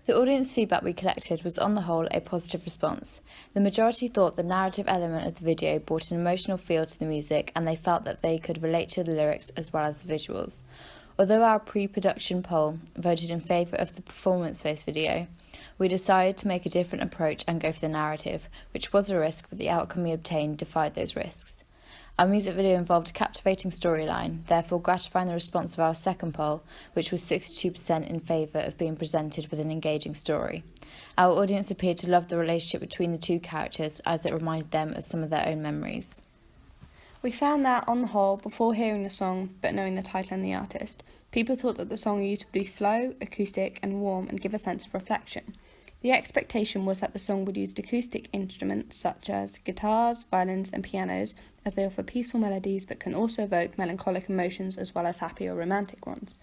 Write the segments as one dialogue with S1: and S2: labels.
S1: The audience feedback we collected was on the whole a positive response. The majority thought the narrative element of the video brought an emotional feel to the music, and they felt that they could relate to the lyrics as well as the visuals. Although our pre-production poll voted in favour of the performance-based video, we decided to make a different approach and go for the narrative, which was a risk, but the outcome we obtained defied those risks. Our music video involved a captivating storyline, therefore gratifying the response of our second poll, which was 62% in favour of being presented with an engaging story. Our audience appeared to love the relationship between the two characters, as it reminded them of some of their own memories.
S2: We found that, on the whole, before hearing the song but knowing the title and the artist, people thought that the song used to be slow, acoustic and warm and give a sense of reflection. The expectation was that the song would use acoustic instruments such as guitars, violins and pianos, as they offer peaceful melodies but can also evoke melancholic emotions as well as happy or romantic ones.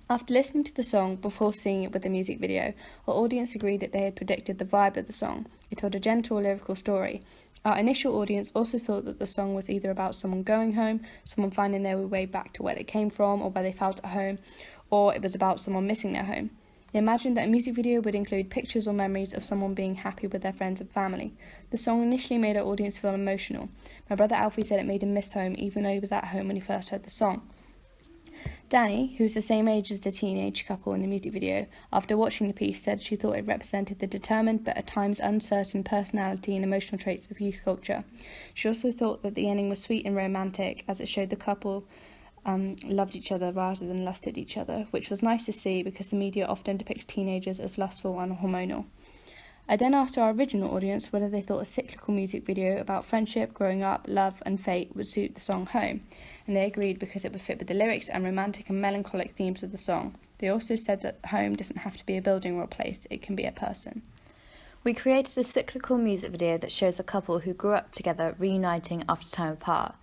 S2: After listening to the song before seeing it with the music video, our audience agreed that they had predicted the vibe of the song. It told a gentle lyrical story. Our initial audience also thought that the song was either about someone going home, someone finding their way back to where they came from or where they felt at home, or it was about someone missing their home. They imagined that a music video would include pictures or memories of someone being happy with their friends and family. The song initially made our audience feel emotional. My brother Alfie said it made him miss home even though he was at home when he first heard the song. Danny, who was the same age as the teenage couple in the music video, after watching the piece said she thought it represented the determined but at times uncertain personality and emotional traits of youth culture. She also thought that the ending was sweet and romantic as it showed the couple loved each other rather than lusted each other, which was nice to see because the media often depicts teenagers as lustful and hormonal. I then asked our original audience whether they thought a cyclical music video about friendship, growing up, love and fate would suit the song Home, and they agreed because it would fit with the lyrics and romantic and melancholic themes of the song. They also said that home doesn't have to be a building or a place, it can be a person.
S1: We created a cyclical music video that shows a couple who grew up together reuniting after time apart.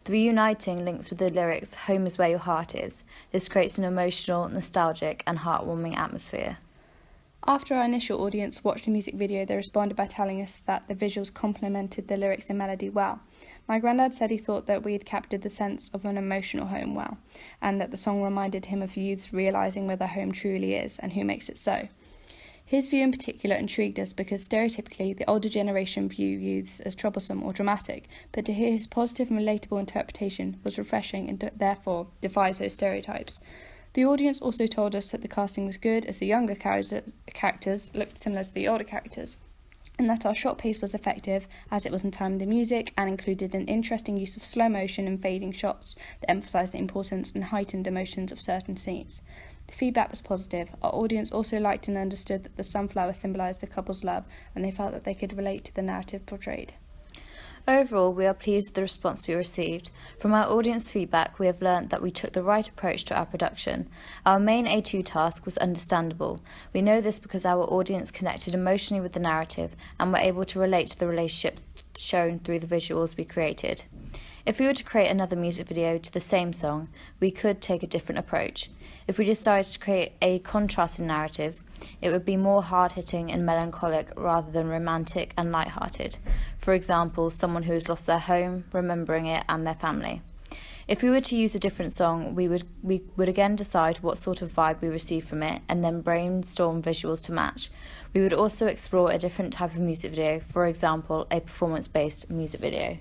S1: The reuniting links with the lyrics, "Home is where your heart is." This creates an emotional, nostalgic and heartwarming atmosphere.
S2: After our initial audience watched the music video, they responded by telling us that the visuals complemented the lyrics and melody well. My granddad said he thought that we had captured the sense of an emotional home well, and that the song reminded him of youths realising where their home truly is and who makes it so. His view in particular intrigued us because stereotypically the older generation view youths as troublesome or dramatic, but to hear his positive and relatable interpretation was refreshing and therefore defies those stereotypes. The audience also told us that the casting was good as the younger characters looked similar to the older characters, and that our shot pace was effective as it was in time with the music and included an interesting use of slow motion and fading shots that emphasised the importance and heightened emotions of certain scenes. The feedback was positive. Our audience also liked and understood that the sunflower symbolised the couple's love, and they felt that they could relate to the narrative portrayed.
S1: Overall, we are pleased with the response we received. From our audience feedback, we have learnt that we took the right approach to our production. Our main A2 task was understandable. We know this because our audience connected emotionally with the narrative and were able to relate to the relationship shown through the visuals we created. If we were to create another music video to the same song, we could take a different approach. If we decided to create a contrasting narrative, it would be more hard-hitting and melancholic rather than romantic and light-hearted. For example, someone who has lost their home, remembering it, and their family. If we were to use a different song, we would again decide what sort of vibe we receive from it and then brainstorm visuals to match. We would also explore a different type of music video, for example, a performance-based music video.